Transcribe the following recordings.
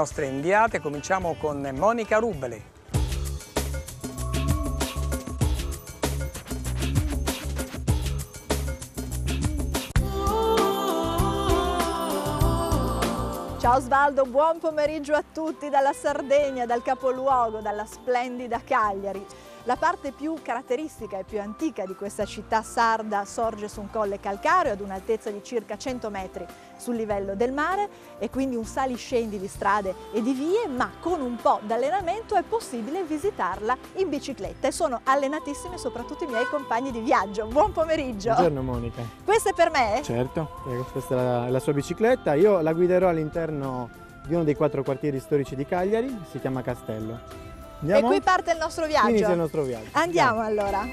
nostre inviate. Cominciamo con Monica Rubele. Ciao Osvaldo, buon pomeriggio a tutti dalla Sardegna, dal capoluogo, dalla splendida Cagliari. La parte più caratteristica e più antica di questa città sarda sorge su un colle calcareo ad un'altezza di circa 100 metri sul livello del mare e quindi un saliscendi di strade e di vie, ma con un po' d'allenamento è possibile visitarla in bicicletta e sono allenatissimi soprattutto i miei compagni di viaggio. Buon pomeriggio! Buongiorno Monica. Questa è per me? Certo, questa è la sua bicicletta, io la guiderò all'interno di uno dei 4 quartieri storici di Cagliari, si chiama Castello. Andiamo? E qui parte il nostro viaggio. Inizia il nostro viaggio. Andiamo allora.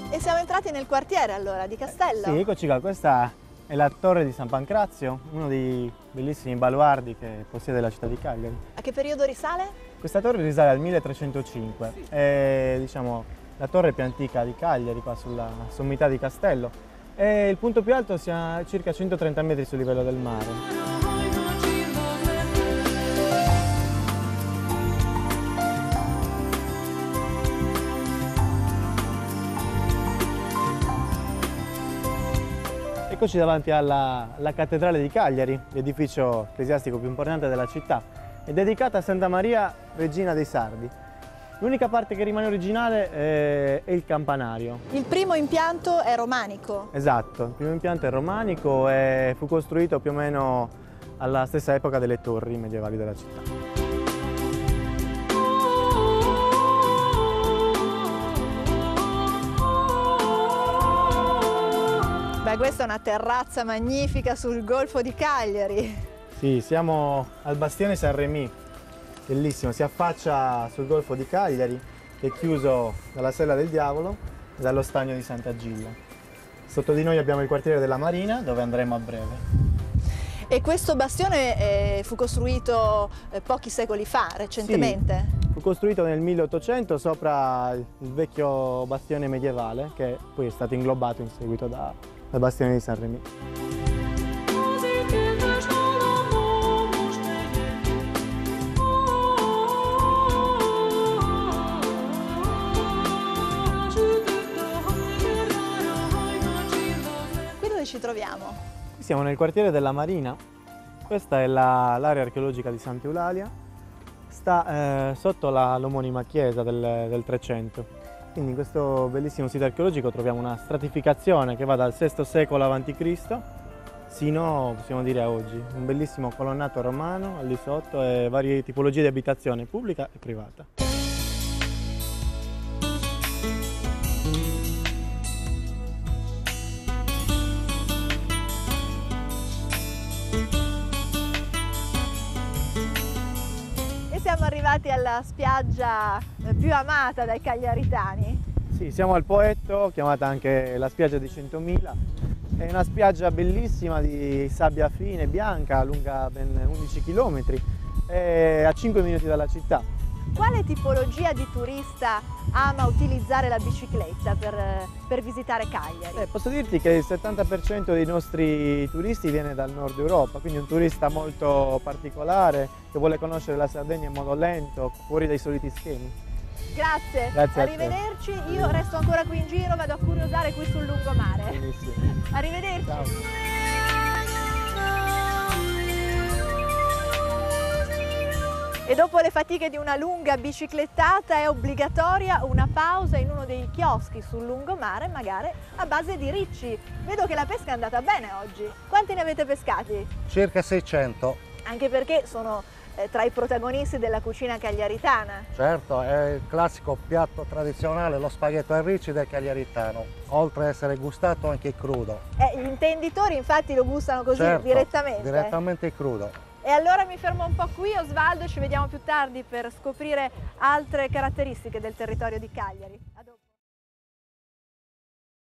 E siamo entrati nel quartiere allora di Castello? Sì, eccoci qua, questa è la torre di San Pancrazio, uno dei bellissimi baluardi che possiede la città di Cagliari. A che periodo risale? Questa torre risale al 1305, è diciamo, la torre più antica di Cagliari, qua sulla sommità di Castello, e il punto più alto sia circa 130 metri sul livello del mare. Eccoci davanti alla cattedrale di Cagliari, l'edificio ecclesiastico più importante della città. È dedicata a Santa Maria, regina dei Sardi. L'unica parte che rimane originale è il campanario. Il primo impianto è romanico? Esatto, il primo impianto è romanico e fu costruito più o meno alla stessa epoca delle torri medievali della città. Beh, questa è una terrazza magnifica sul golfo di Cagliari. Sì, siamo al bastione San Remi, bellissimo, si affaccia sul golfo di Cagliari, che è chiuso dalla Sella del Diavolo e dallo stagno di Sant'Agilla. Sotto di noi abbiamo il quartiere della Marina, dove andremo a breve. E questo bastione fu costruito pochi secoli fa, recentemente? Sì, fu costruito nel 1800 sopra il vecchio bastione medievale, che poi è stato inglobato in seguito dal bastione di San Remi. Ci troviamo? Siamo nel quartiere della Marina, questa è l'area archeologica di Sant'Eulalia, sta sotto l'omonima chiesa del 300. Quindi in questo bellissimo sito archeologico troviamo una stratificazione che va dal VI secolo a.C. sino, possiamo dire, a oggi. Un bellissimo colonnato romano al di sotto e varie tipologie di abitazione pubblica e privata. Siamo arrivati alla spiaggia più amata dai cagliaritani. Sì, siamo al Poetto, chiamata anche la spiaggia di 100.000. È una spiaggia bellissima di sabbia fine, bianca, lunga ben 11 km, a 5 minuti dalla città. Quale tipologia di turista ama utilizzare la bicicletta per visitare Cagliari? Posso dirti che il 70% dei nostri turisti viene dal nord Europa, quindi un turista molto particolare che vuole conoscere la Sardegna in modo lento, fuori dai soliti schemi. Grazie, Grazie arrivederci, io resto ancora qui in giro, vado a curiosare qui sul lungomare. Benissimo. Arrivederci. Ciao. E dopo le fatiche di una lunga biciclettata è obbligatoria una pausa in uno dei chioschi sul lungomare, magari a base di ricci. Vedo che la pesca è andata bene oggi. Quanti ne avete pescati? Circa 600. Anche perché sono tra i protagonisti della cucina cagliaritana. Certo, è il classico piatto tradizionale, lo spaghetto ai ricci del cagliaritano, oltre ad essere gustato anche crudo. Gli intenditori infatti lo gustano così, certo, direttamente. Direttamente crudo. E allora mi fermo un po' qui, Osvaldo, ci vediamo più tardi per scoprire altre caratteristiche del territorio di Cagliari.